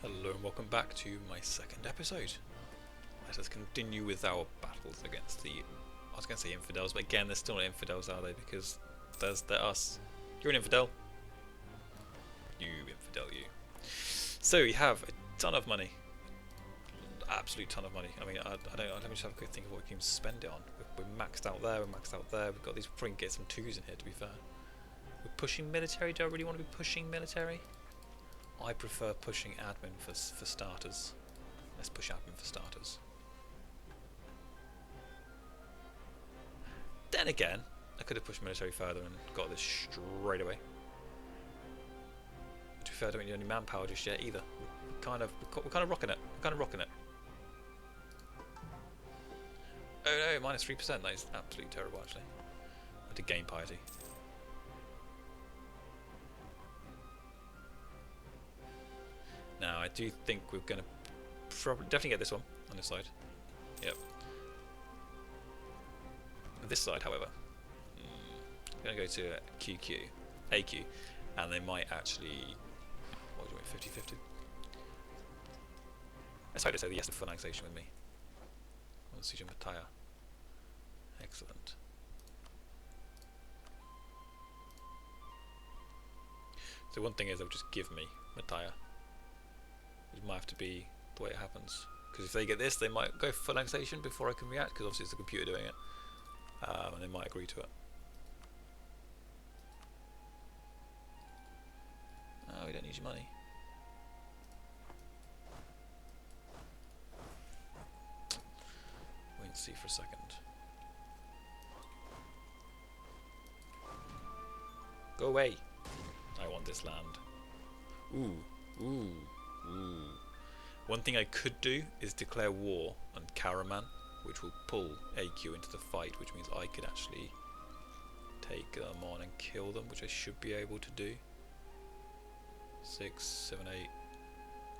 Hello and welcome back to my second episode. Let us continue with our battles against the, I was going to say infidels, but again they're still not infidels, are they? Because they're us. You're an infidel. You infidel, you. So we have a ton of money. Absolute ton of money. I mean, I don't let me just have a quick think of what we can spend it on. We're maxed out there, we're maxed out there. We've got these, probably get some twos in here to be fair. We're pushing military. Do I really want to be pushing military? I prefer pushing admin for starters. Let's push admin for starters. Then again, I could have pushed military further and got this straight away. To be fair, I don't need any manpower just yet either. We're kind of rocking it. We're kind of rocking it. Oh no, -3%. That is absolutely terrible actually. I did gain piety. Now, I do think we're going to definitely get this one on this side. Yep. This side, however, I'm going to go to AQ, and they might actually. What do you mean, 50-50? Let's hope they say yes to full annexation with me. On the siege of Mataya. Excellent. So one thing is they'll just give me Mataya. It might have to be the way it happens, because if they get this, they might go for full annexation before I can react, because obviously it's the computer doing it, and they might agree to it. Oh, we don't need your money. Wait and see for a second. Go away! I want this land. Ooh. One thing I could do is declare war on Karaman, which will pull AQ into the fight, which means I could actually take them on and kill them, which I should be able to do. 6, 7, 8.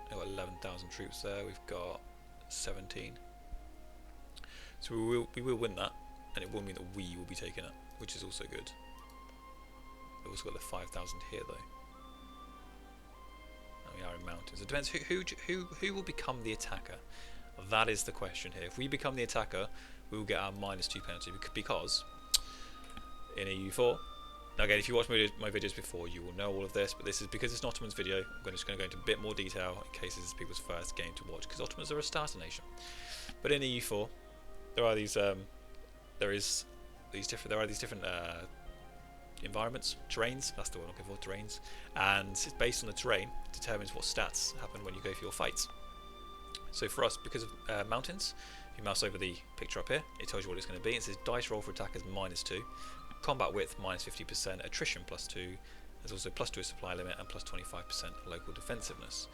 I've got 11,000 troops there. We've got 17. So we will win that, and it will mean that we will be taking it, which is also good. We've also got the 5,000 here though. We are in mountains. It depends who will become the attacker. That is the question here. If we become the attacker, we will get our -2 penalty, because in EU4. Now again, if you watch my videos before, you will know all of this, but this is because it's an Ottomans video. I'm just going to go into a bit more detail in case this is people's first game to watch, because Ottomans are a starter nation. But in EU4, there are these different environments, terrains, that's the word I'm looking for, terrains, and it's based on the terrain, it determines what stats happen when you go for your fights. So for us, because of mountains, if you mouse over the picture up here, it tells you what it's going to be. It says dice roll for attackers -2, combat width -50%, attrition +2, there's also +2 supply limit, and +25% local defensiveness.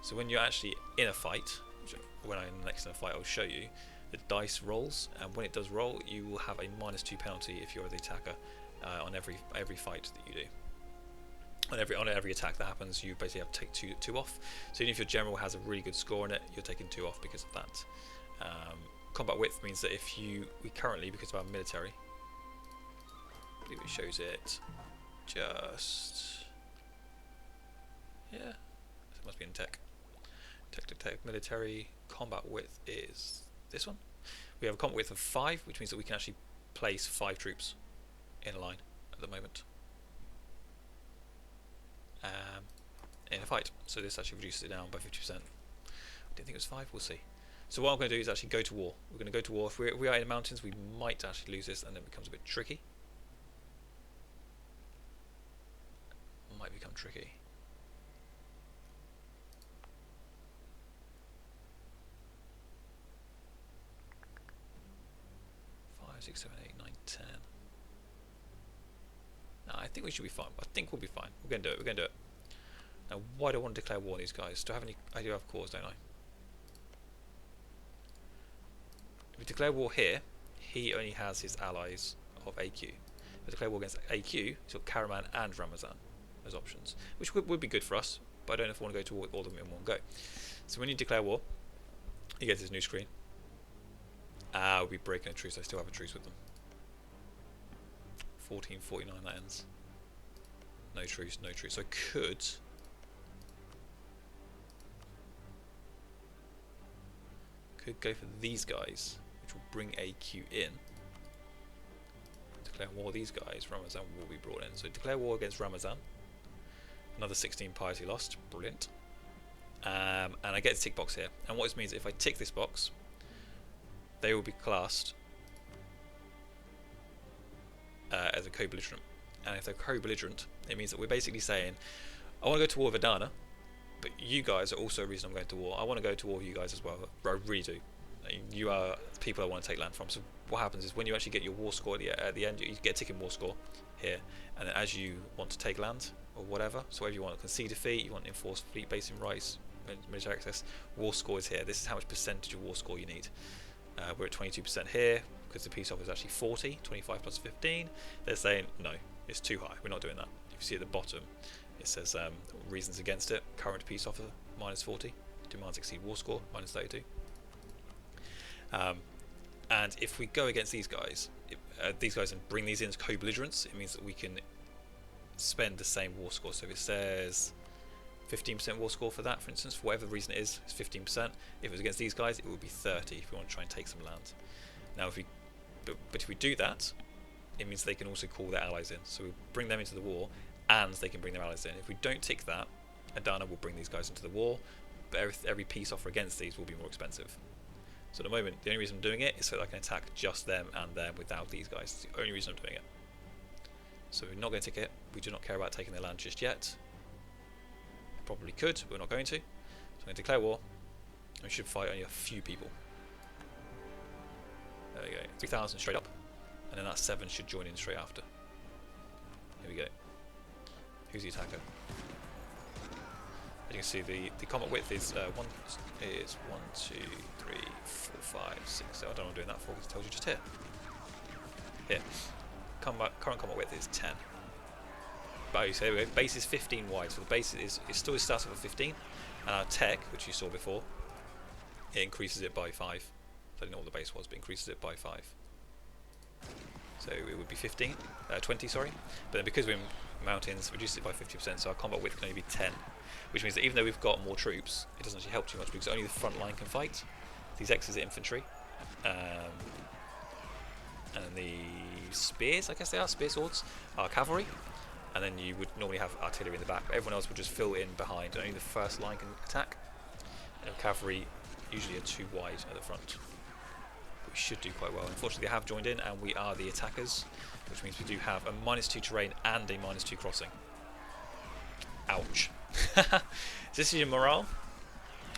So when you're actually in a fight, which when I'm next in a fight I'll show you, the dice rolls, and when it does roll, you will have a -2 penalty if you're the attacker. On every fight that you do, on every attack that happens, you basically have to take two off. So even if your general has a really good score in it, you're taking 2 off because of that. Combat width means that if we currently, because of our military, I believe it shows it just, yeah, it must be in tech military. Combat width is this one. We have a combat width of 5, which means that we can actually place 5 troops in a line at the moment in a fight. So this actually reduces it down by 50%. I didn't think it was 5, we'll see. So what I'm going to do is actually go to war. We're going to go to war. If we are in the mountains, we might actually lose this, and it becomes a bit tricky. Might become tricky. Five, 6, 7, 8, 9, 10. No, I think we should be fine. I think we'll be fine. We're going to do it. We're going to do it. Now, why do I want to declare war on these guys? Do I have any? I do have cause, don't I? If we declare war here, he only has his allies of AQ. If we declare war against AQ, he's got Karaman and Ramazan as options, which would be good for us, but I don't know if I want to go to war with all of them in one go. So when you declare war, you get this new screen. We'll be breaking a truce. I still have a truce with them. 1449 that ends. No truce, no truce. So I could Could go for these guys, which will bring AQ in. Declare war these guys. Ramazan will be brought in. So declare war against Ramazan. Another 16 piety lost. Brilliant. And I get a tick box here. And what this means, if I tick this box, they will be classed as a co-belligerent. And if they're co-belligerent, it means that we're basically saying, I want to go to war with Adana, but you guys are also a reason I'm going to war. I want to go to war with you guys as well. I really do. You are the people I want to take land from. So what happens is when you actually get your war score at the end, you get a ticking war score here. And then as you want to take land or whatever, so whether you want to concede defeat, you want enforced fleet basing rights, military access, war score is here. This is how much percentage of war score you need. We're at 22% here because the peace offer is actually 40, 25 plus 15. They're saying no, it's too high. We're not doing that. If you see at the bottom, it says reasons against it. Current peace offer minus 40, demands exceed war score minus 32. And if we go against these guys and bring these in as co-belligerents, it means that we can spend the same war score. So if it says 15% war score for that, for instance, for whatever reason it is, it's 15%. If it was against these guys, it would be 30 if we want to try and take some land. Now, but if we do that, it means they can also call their allies in. So we bring them into the war, and they can bring their allies in. If we don't tick that, Adana will bring these guys into the war, but every peace offer against these will be more expensive. So at the moment, the only reason I'm doing it is so that I can attack just them and them without these guys. It's the only reason I'm doing it. So we're not going to tick it. We do not care about taking their land just yet. Probably could, but we're not going to. So I'm going to declare war. We should fight only a few people. There we go. 3,000 straight up. And then that 7 should join in straight after. Here we go. Who's the attacker? As you can see, the combat width is 1, 2, 3, 4, 5, 6. So I don't know what I'm doing that for because it tells you just here. Here. Current combat width is 10. But so anyway, base is 15 wide. So the base is still starting at 15. And our tech, which you saw before, it increases it by 5. I don't know what the base was, but increases it by 5. So it would be 20, sorry. But then because we're in mountains, reduces it by 50%, so our combat width can only be 10. Which means that even though we've got more troops, it doesn't actually help too much because only the front line can fight. These X's are infantry. And the spears, I guess they are, spear swords, are cavalry. And then you would normally have artillery in the back, but everyone else would just fill in behind. Only the first line can attack. And cavalry usually are too wide at the front. We should do quite well. Unfortunately, they have joined in, and we are the attackers, which means we do have a -2 terrain and a -2 crossing. Ouch. This is your morale,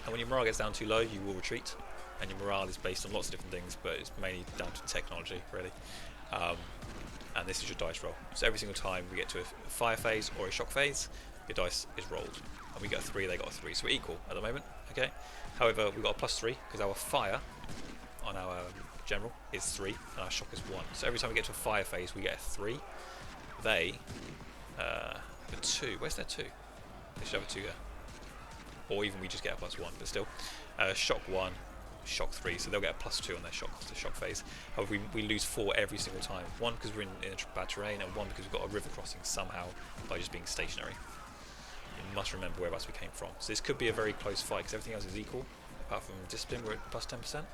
and when your morale gets down too low, you will retreat. And your morale is based on lots of different things, but it's mainly down to technology, really. And this is your dice roll. So every single time we get to a fire phase or a shock phase, your dice is rolled. And we get a 3, they got a 3, so we're equal at the moment. Okay. However, we've got a +3 because our fire on our general is 3 and our shock is 1. So every time we get to a fire phase, we get a 3. They have a 2. Where's their 2? They should have a 2 there. Or even we just get a +1, but still. Shock 1, shock 3, so they'll get a +2 on their shock phase. However, we lose 4 every single time. 1 because we're in bad terrain, and 1 because we've got a river crossing somehow by just being stationary. You must remember whereabouts we came from. So this could be a very close fight because everything else is equal. Apart from discipline, we're at +10%.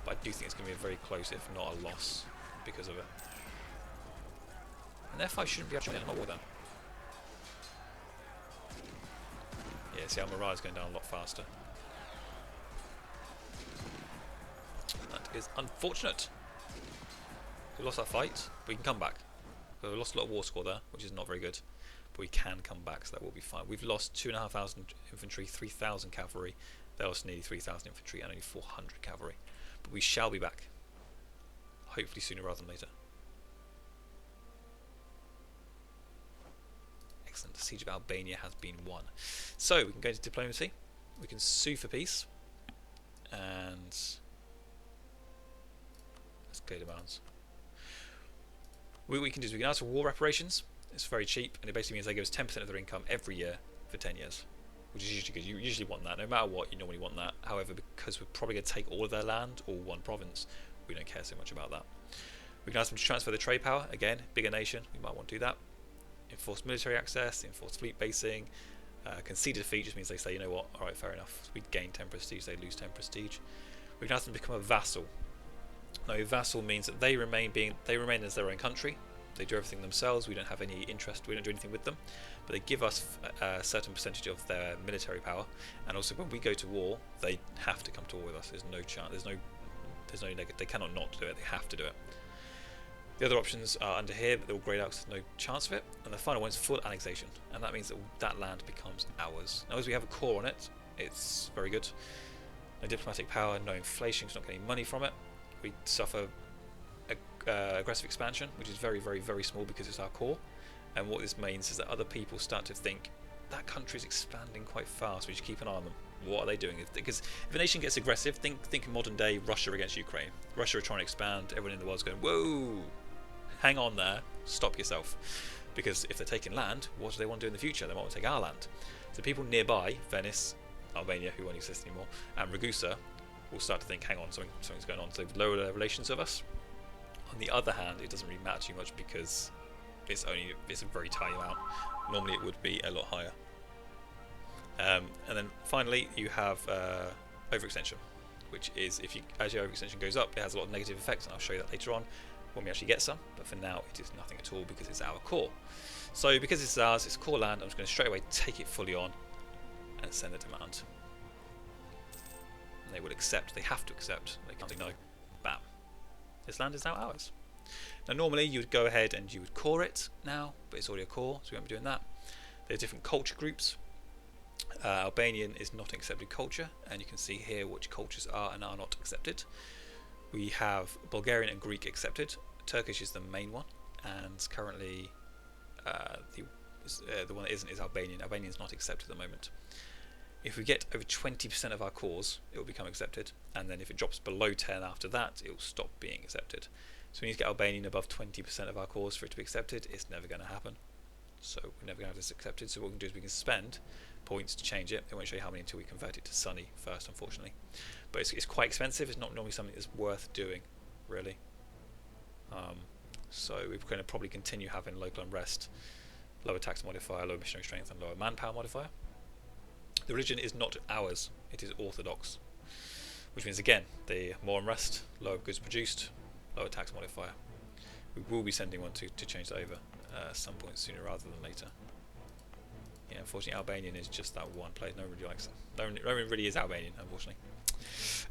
But I do think it's going to be a very close, if not a loss, because of it. And F5 shouldn't be able to join in, I'm not with them. Yeah, see, our morale is going down a lot faster. That is unfortunate. We lost that fight, but we can come back. We lost a lot of war score there, which is not very good. But we can come back, so that will be fine. We've lost 2,500 infantry, 3,000 cavalry. They lost nearly 3,000 infantry and only 400 cavalry. But we shall be back. Hopefully sooner rather than later. Excellent. The siege of Albania has been won. So we can go into diplomacy. We can sue for peace. And let's clear demands. What we can do is we can ask for war reparations. It's very cheap, and it basically means they give us 10% of their income every year for 10 years. Which is usually good. You usually want that. No matter what, you normally want that. However, because we're probably going to take all of their land, or one province, we don't care so much about that. We can ask them to transfer the trade power. Again, bigger nation, we might want to do that. Enforce military access, enforce fleet basing, Concede defeat just means they say, you know what, alright, fair enough. We gain 10 prestige, they lose 10 prestige. We can ask them to become a vassal. Now, vassal means that they remain as their own country. They do everything themselves. We don't have any interest. We don't do anything with them, but they give us a certain percentage of their military power. And also, when we go to war, they have to come to war with us. There's no chance. There's no negative. They cannot not do it. They have to do it. The other options are under here, but they're all greyed out, so there's no chance of it. And the final one is full annexation, and that means that that land becomes ours. Now, as we have a core on it, it's very good. No diplomatic power, no inflation, because we're not getting money from it. We suffer aggressive expansion, which is very, very, very small because it's our core. And what this means is that other people start to think that country is expanding quite fast. We should keep an eye on them. What are they doing? Because if a nation gets aggressive, think in modern day Russia against Ukraine. Russia are trying to expand. Everyone in the world's going, whoa, hang on there, stop yourself. Because if they're taking land, what do they want to do in the future? They want to take our land. So people nearby, Venice, Albania, who won't exist anymore, and Ragusa, will start to think, hang on, something's going on. So they lower their relations with us. On the other hand, it doesn't really matter too much because it's a very tiny amount. Normally it would be a lot higher. And then finally you have overextension, which is as your overextension goes up, it has a lot of negative effects, and I'll show you that later on when we actually get some. But for now, it is nothing at all because it's our core. So because it's ours, it's core land, I'm just going to straight away take it fully on and send a demand. And they would accept. They have to accept. They can't say no. Bam. This land is now ours. Now normally you would go ahead and you would core it now, but it's already a core, so we won't be doing that. There's different culture groups. Albanian is not an accepted culture, and you can see here which cultures are and are not accepted. We have Bulgarian and Greek accepted. Turkish is the main one, and currently the one that isn't is Albanian. Albanian is not accepted at the moment. If we get over 20% of our cores, it will become accepted, and then if it drops below 10 after that, it will stop being accepted. So we need to get Albanian above 20% of our cores for it to be accepted. It's never going to happen. So we're never going to have this accepted. So what we can do is we can spend points to change it. They won't show you how many until we convert it to Sunny first, unfortunately. But it's quite expensive. It's not normally something that's worth doing, really. So we're going to probably continue having local unrest, lower tax modifier, lower missionary strength, and lower manpower modifier. The religion is not ours. It is Orthodox, which means again, the more unrest, lower goods produced, lower tax modifier. We will be sending one to change that over some point sooner rather than later. Yeah, unfortunately, Albanian is just that one place. No one really likes it. No one really is Albanian, unfortunately.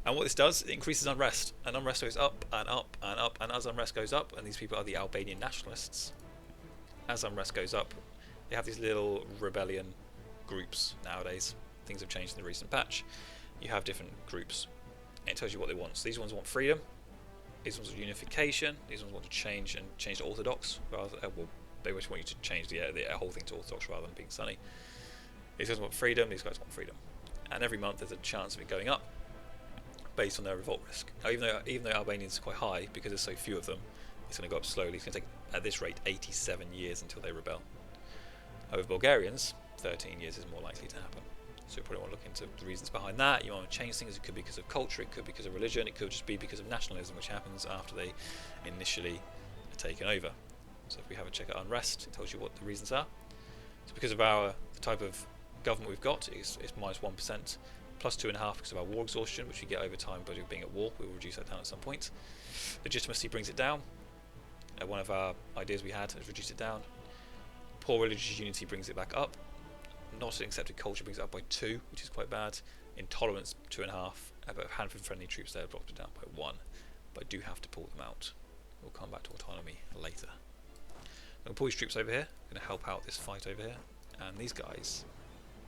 And what this does, it increases unrest, and unrest goes up and up and up, and as unrest goes up, and these people are the Albanian nationalists, as unrest goes up, they have these little rebellion groups nowadays. Things have changed in the recent patch. You have different groups, and it tells you what they want. So these ones want freedom, these ones want unification, these ones want to change to Orthodox, rather well, they just want you to change the whole thing to Orthodox rather than being Sunny. These guys want freedom, these guys want freedom. And every month there's a chance of it going up based on their revolt risk. Now even though Albanians are quite high, because there's so few of them, it's going to go up slowly. It's going to take, at this rate, 87 years until they rebel. Over Bulgarians, 13 years is more likely to happen. So you probably want to look into the reasons behind that. You want to change things. It could be because of culture, it could be because of religion, it could just be because of nationalism, which happens after they initially are taken over. So if we have a check at unrest, it tells you what the reasons are. So because of the type of government we've got, it's minus 1%, plus 2.5% because of our war exhaustion, which we get over time by being at war. We will reduce that down at some point. Legitimacy brings it down. One of our ideas we had is reduce it down. Poor religious unity brings it back up. Not an accepted culture brings it up by 2, which is quite bad. Intolerance 2.5. But Hanford-friendly troops there dropped it down by 1. But I do have to pull them out. We'll come back to autonomy later. I'm going to pull these troops over here. I'm going to help out this fight over here. And these guys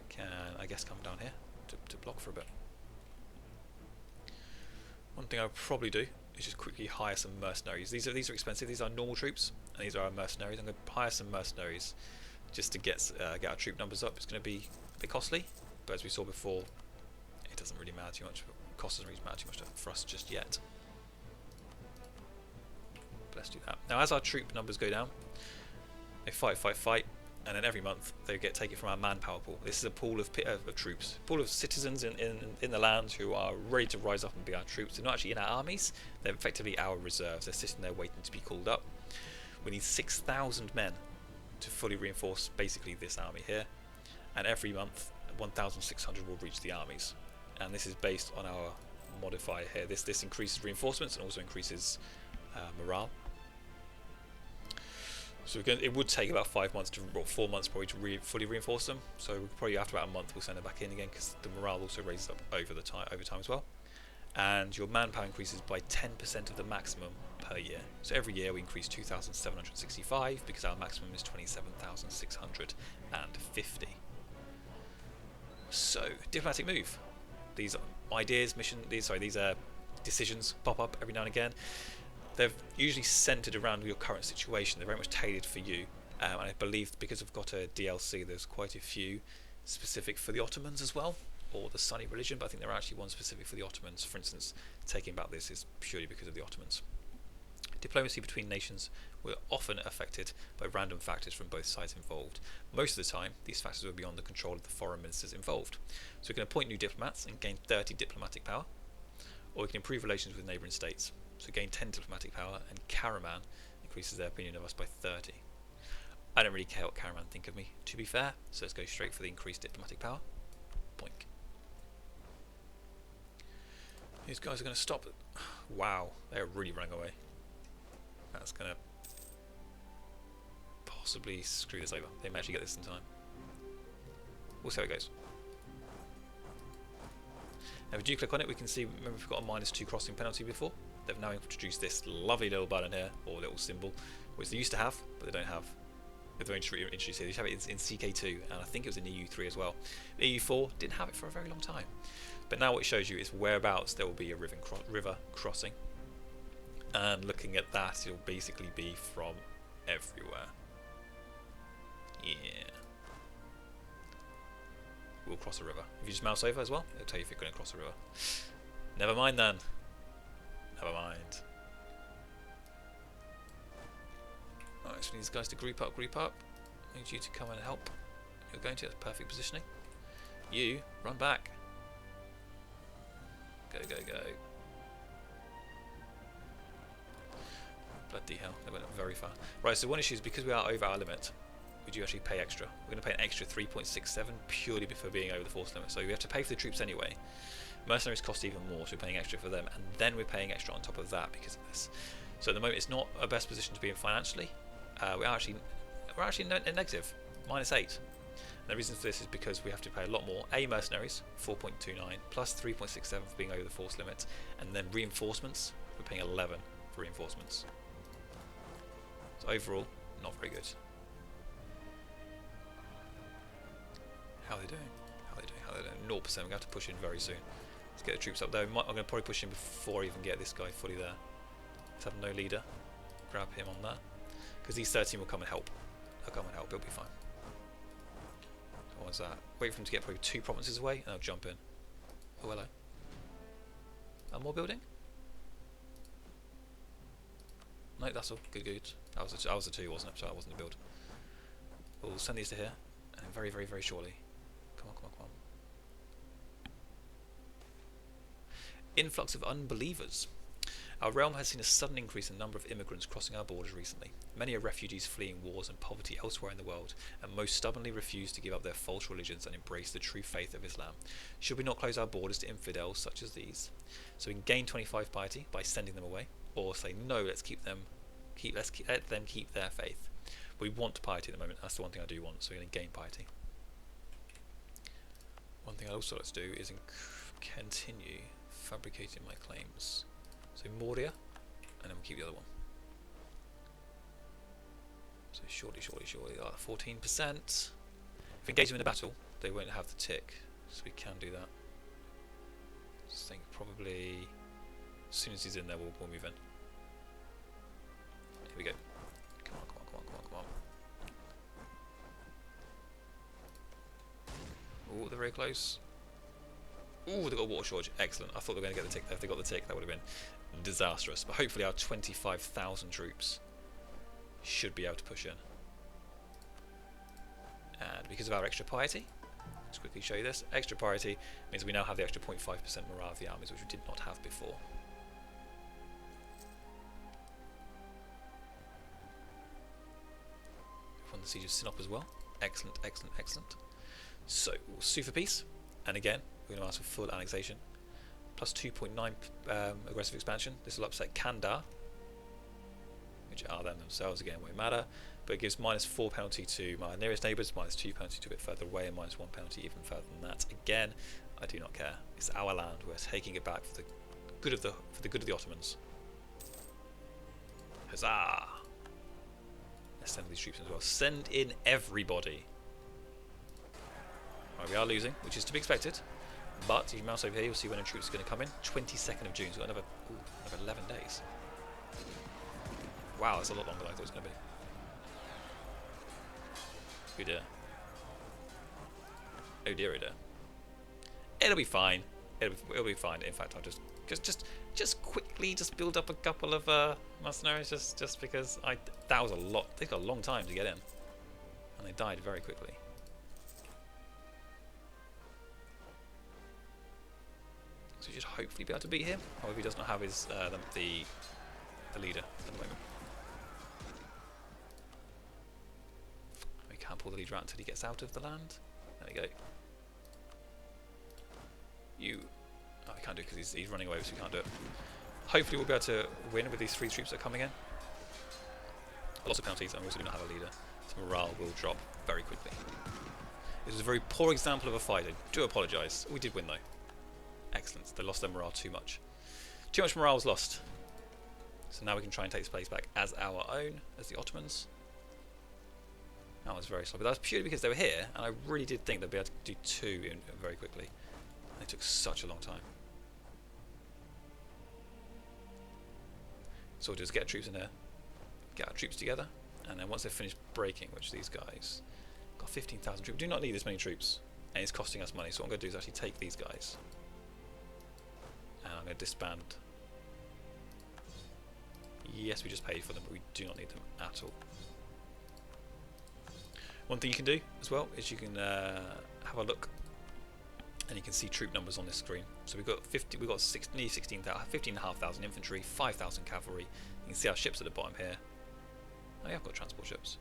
can, I guess, come down here to block for a bit. One thing I'll probably do is just quickly hire some mercenaries. These are expensive. These are normal troops, and these are our mercenaries. I'm going to hire some mercenaries just to get our troop numbers up. It's going to be a bit costly, but as we saw before, it doesn't really matter too much. Cost doesn't really matter too much for us just yet. But let's do that. Now, as our troop numbers go down, they fight, and then every month they take it from our manpower pool. This is a pool of troops, pool of citizens in the land who are ready to rise up and be our troops. They're not actually in our armies, they're effectively our reserves. They're sitting there waiting to be called up. We need 6,000 men to fully reinforce basically this army here, and every month 1,600 will reach the armies. And this is based on our modifier here. This increases reinforcements and also increases morale. So it would take about 5 months to, or 4 months probably, to fully reinforce them. So probably after about a month we'll send them back in again, because the morale also raises up over time as well. And your manpower increases by 10% of the maximum per year. So every year we increase 2,765 because our maximum is 27,650. So diplomatic move. These ideas, these decisions pop up every now and again. They're usually centered around your current situation. They're very much tailored for you. And I believe because I've got a DLC, there's quite a few specific for the Ottomans as well, or the Sunni religion, but I think there are actually one specific for the Ottomans. For instance, taking about this is purely because of the Ottomans. Diplomacy between nations were often affected by random factors from both sides involved. Most of the time, these factors were beyond the control of the foreign ministers involved. So we can appoint new diplomats and gain 30 diplomatic power, or we can improve relations with neighbouring states. So gain 10 diplomatic power, and Karaman increases their opinion of us by 30. I don't really care what Karaman think of me, to be fair, so let's go straight for the increased diplomatic power. Boink. These guys are going to stop. Wow, they're really running away. That's going to possibly screw this over. They may actually get this in time. We'll see how it goes. Now if we do click on it, we can see, remember we've got a -2 crossing penalty before. They've now introduced this lovely little button here, or little symbol, which they used to have, but they don't have. They've introduced it. They used to have it in CK2, and I think it was in EU3 as well. The EU4 didn't have it for a very long time. But now what it shows you is whereabouts there will be a river crossing. And looking at that, it'll basically be from everywhere. Yeah. We'll cross a river. If you just mouse over as well, it'll tell you if you're going to cross a river. Never mind then. Never mind. Alright, so we need these guys to group up, group up. I need you to come and help. You're going to, that's perfect positioning. You, run back. Go, go, go. Bloody hell, they went up very far. Right, so one issue is because we are over our limit, we do actually pay extra. We're going to pay an extra 3.67 purely for being over the force limit. So we have to pay for the troops anyway. Mercenaries cost even more, so we're paying extra for them, and then we're paying extra on top of that because of this. So at the moment, it's not our best position to be in financially. We're actually in negative, -8. And the reason for this is because we have to pay a lot more. Mercenaries, 4.29, plus 3.67 for being over the force limit, and then reinforcements, we're paying 11 for reinforcements. So overall, not very good. How are they doing? How are they doing? How are they doing? 0%. We're going to have to push in very soon. Let's get the troops up there. I'm going to probably push in before I even get this guy fully there. Let's have no leader. Grab him on that. Because these 13 will come and help. They'll come and help. It'll be fine. What's that? Wait for them to get probably 2 provinces away, and I'll jump in. Oh, hello. One more building? No, that's all. Good, good. I was a 2, wasn't it? So I wasn't a build. We'll send these to here, and then very, very, very shortly. Come on, come on, come on. Influx of unbelievers. Our realm has seen a sudden increase in the number of immigrants crossing our borders recently. Many are refugees fleeing wars and poverty elsewhere in the world, and most stubbornly refuse to give up their false religions and embrace the true faith of Islam. Should we not close our borders to infidels such as these? So we can gain 25 piety by sending them away, or say no, let them keep their faith. We want piety at the moment. That's the one thing I do want. So we're going to gain piety. One thing I'd also like to do is continue fabricating my claims. So Moria, and then we'll keep the other one. So surely, 14%. If we engage them in a battle, they won't have the tick, so we can do that. I think probably as soon as he's in there, we'll move in. Here we go. Come on, come on, come on, come on, come on. Oh, they're very close. Ooh, they got a water shortage. Excellent. I thought they were going to get the tick. If they got the tick, that would have been disastrous. But hopefully our 25,000 troops should be able to push in. And because of our extra piety, let's quickly show you this. Extra piety means we now have the extra 0.5% morale of the armies, which we did not have before. We've won the siege of Sinop as well. Excellent, excellent, excellent. So we'll sue for peace, and again we're going to ask for full annexation, plus 2.9 aggressive expansion. This will upset Kandar, which are them themselves, again won't matter, but it gives -4 penalty to my nearest neighbours, -2 penalty to a bit further away, and -1 penalty even further than that. Again, I do not care. It's our land. We're taking it back for the good of the Ottomans. Huzzah! Let's send these troops in as well. Send in everybody. Right, we are losing, which is to be expected. But if you mouse over here, you'll see when the troops are going to come in. 22nd of June, so we've got another 11 days. Wow, that's a lot longer than I thought it was going to be. Oh dear. Oh dear, oh dear. It'll be fine. It'll be fine. In fact, I'll just quickly build up a couple of mercenaries, just because that was a lot. They got a long time to get in, and they died very quickly. So we should hopefully be able to beat him. However, he does not have his the leader at the moment. We can't pull the leader out until he gets out of the land. There we go. Oh, we can't do it because he's running away, so we can't do it. Hopefully we'll be able to win with these 3 troops that are coming in. Lots of penalties, and we also do not have a leader, so morale will drop very quickly. It was a very poor example of a fight. I do apologise. We did win though. Excellent. They lost their morale too much. Too much morale was lost. So now we can try and take this place back as our own, as the Ottomans. That was very slow, but that was purely because they were here, and I really did think they'd be able to do 2 very quickly. And it took such a long time. So we'll just get troops in here, get our troops together, and then once they've finished breaking, which these guys got 15,000 troops. We do not need this many troops, and it's costing us money. So what I'm going to do is actually take these guys, and I'm going to disband. Yes, we just paid for them, but we do not need them at all. One thing you can do as well is you can have a look, and you can see troop numbers on this screen. So we've got 15,500 infantry, 5,000 cavalry. You can see our ships at the bottom here. Oh yeah, I've got transport ships.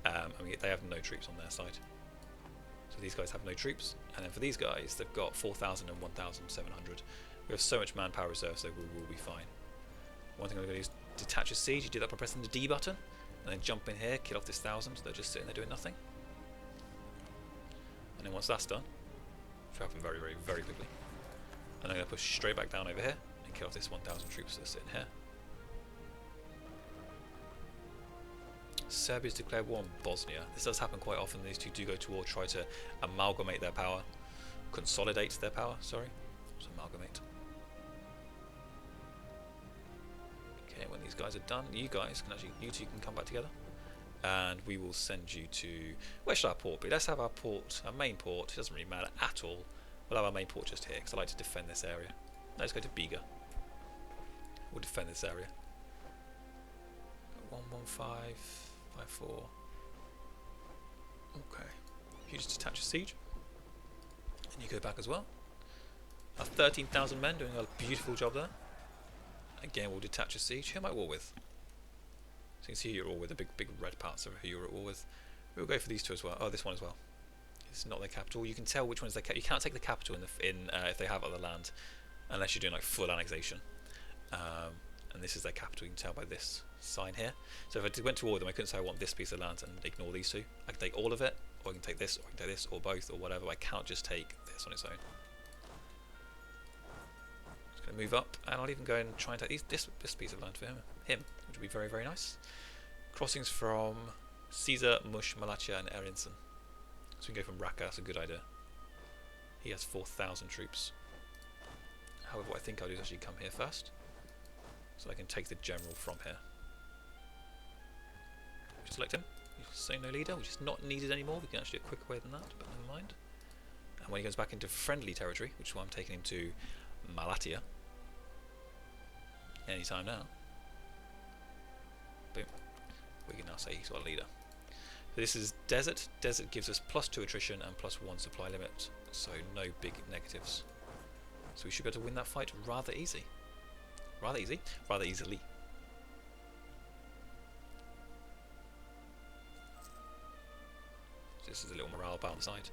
And they have no troops on their side. So these guys have no troops. And then for these guys, they've got 4,000 and 1,700. We have so much manpower reserve, so we will be fine. One thing I'm going to do is detach a siege. You do that by pressing the D button, and then jump in here, kill off this 1,000. So they're just sitting there doing nothing. And then once that's done, which will happen very, very, very quickly, and I'm going to push straight back down over here and kill off this 1,000 troops that are sitting here. Serbia's declared war on Bosnia. This does happen quite often. These two do go to war, try to amalgamate their power, consolidate their power. Sorry, so amalgamate. Okay, when these guys are done, you two can come back together, and we will send you to, where should our port be? Let's have our main port. It doesn't really matter at all. We'll have our main port just here because I like to defend this area. Let's go to Biga. We'll defend this area. 11554. Okay. You just detach a siege, and you go back as well. Our 13,000 men doing a beautiful job there. Again, we'll detach a siege. Who am I at war with? So you can see who you're at war with. The big red parts of who you're at war with. We'll go for these two as well. Oh, this one as well. It's not their capital. You can tell which one's their capital. You can't take the capital if they have other land, unless you're doing like full annexation. And this is their capital. You can tell by this sign here. So if I went to war with them, I couldn't say I want this piece of land and ignore these two. I can take all of it, or I can take this, or I can take this, or both, or whatever. I can't just take this on its own. Just going to move up, and I'll even go and try and take this piece of land for him, which would be very, very nice. Crossings from Caesar, Mush, Malatya, and Erinson. So we can go from Raqqa. That's a good idea. He has 4,000 troops. However, what I think I'll do is actually come here first, so I can take the general from here. Select him. Say no leader, which is not needed anymore. We can actually do it quicker way than that, but never mind. And when he goes back into friendly territory, which is why I'm taking him to Malatya, anytime now, boom, we can now say he's our leader. So this is desert. Desert gives us +2 attrition and +1 supply limit, so no big negatives. So we should be able to win that fight rather easy. Rather easily. This is a little morale bar on the side.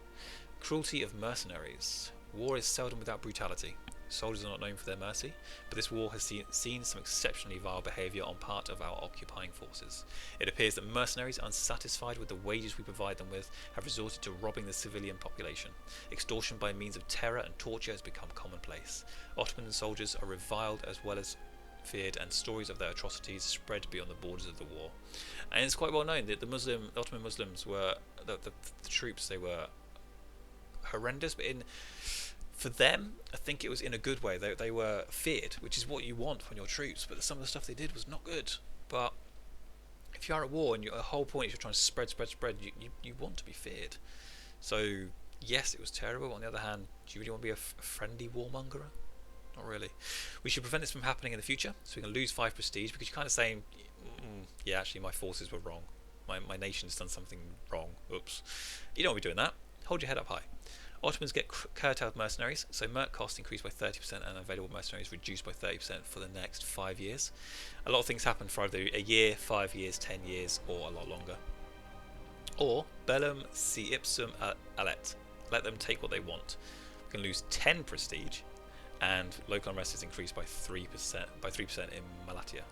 cruelty of mercenaries. War is seldom without brutality. Soldiers are not known for their mercy, but this war has seen some exceptionally vile behaviour on part of our occupying forces. It appears that mercenaries, unsatisfied with the wages we provide them with, have resorted to robbing the civilian population. Extortion by means of terror and torture has become commonplace. Ottoman soldiers are reviled as well as feared, and stories of their atrocities spread beyond the borders of the war. And it's quite well known that the Ottoman Muslims were the troops. They were horrendous, but for them, I think it was in a good way. They were feared, which is what you want from your troops, but some of the stuff they did was not good. But if you are at war and the whole point is you're trying to spread, you want to be feared. So yes, it was terrible. On the other hand, do you really want to be a friendly warmonger? Not really. We should prevent this from happening in the future, so we can lose 5 prestige, because you're kind of saying, yeah, actually my forces were wrong. My nation's done something wrong. Oops. You don't want to be doing that. Hold your head up high. Ottomans get curtailed mercenaries, so merc cost increased by 30% and available mercenaries reduced by 30% for the next 5 years. A lot of things happen for either a year, 5 years, 10 years, or a lot longer. Or bellum si ipsum allet. Let them take what they want. We can lose 10 prestige, and local unrest is increased by 3% in Malatia.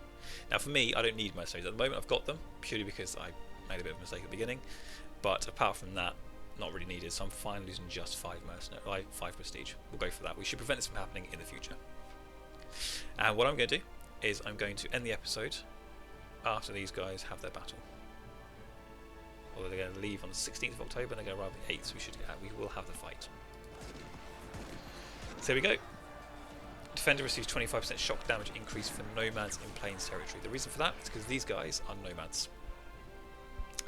Now for me, I don't need mercenaries at the moment. I've got them purely because I made a bit of a mistake at the beginning, but apart from that, not really needed, so I'm fine losing just 5 prestige. We'll go for that. We should prevent this from happening in the future. And what I'm going to do is I'm going to end the episode after these guys have their battle. Although they're going to leave on the 16th of October and they're going to arrive on the 8th, so we will have the fight. So here we go. Defender receives 25% shock damage increase for nomads in Plains territory. The reason for that is because these guys are nomads.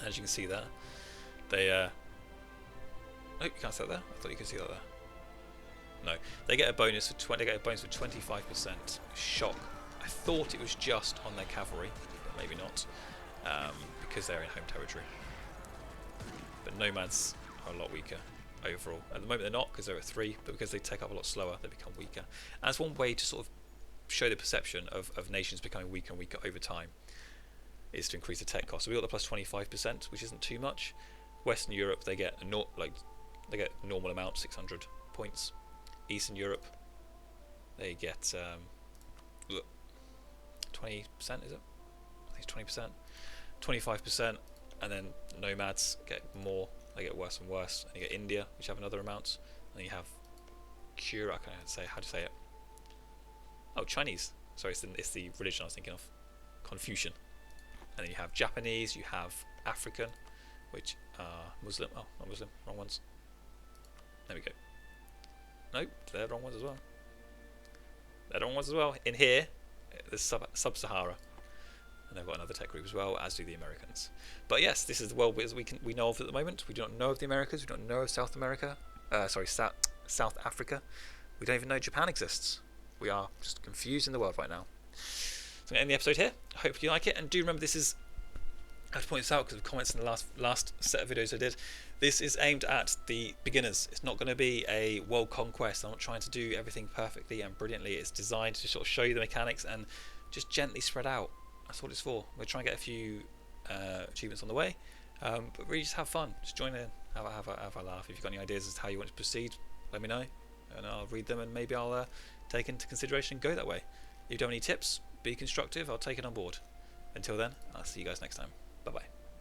As you can see there, they oh, you can't see that there? I thought you could see that there. No, they get a bonus for 25% shock. I thought it was just on their cavalry, but maybe not, because they're in home territory. But nomads are a lot weaker overall. At the moment they're not, because they're at 3, but because they take up a lot slower, they become weaker. And that's one way to sort of show the perception of nations becoming weaker and weaker over time, is to increase the tech cost. So we got the plus 25%, which isn't too much. Western Europe, they get normal amount, 600 points. Eastern Europe, they get 20%, is it? I think it's 20%. 25%, and then nomads get more, they get worse and worse. And you get India, which have another amount. And then you have Cura, I can't say, how do you say it? Oh, Chinese. Sorry, it's the religion I was thinking of. Confucian. And then you have Japanese, you have African, which are Muslim. Oh, not Muslim, wrong ones. There we go. Nope, they're the wrong ones as well. They're the wrong ones as well. In here, there's Sub-Sahara. And they've got another tech group as well, as do the Americans. But yes, this is the world as we know of at the moment. We do not know of the Americas. We don't know of South America. South Africa. We don't even know Japan exists. We are just confused in the world right now. So I'm going to end the episode here. I hope you like it. And do remember, this is, I have to point this out because of comments in the last set of videos I did. This is aimed at the beginners. It's not going to be a world conquest. I'm not trying to do everything perfectly and brilliantly. It's designed to sort of show you the mechanics and just gently spread out. That's what it's for. We're trying to get a few achievements on the way, but really just have fun. Just join in, have a laugh. If you've got any ideas as to how you want to proceed, let me know, and I'll read them and maybe I'll take into consideration and go that way. If you have any tips, be constructive. I'll take it on board. Until then, I'll see you guys next time. Bye bye.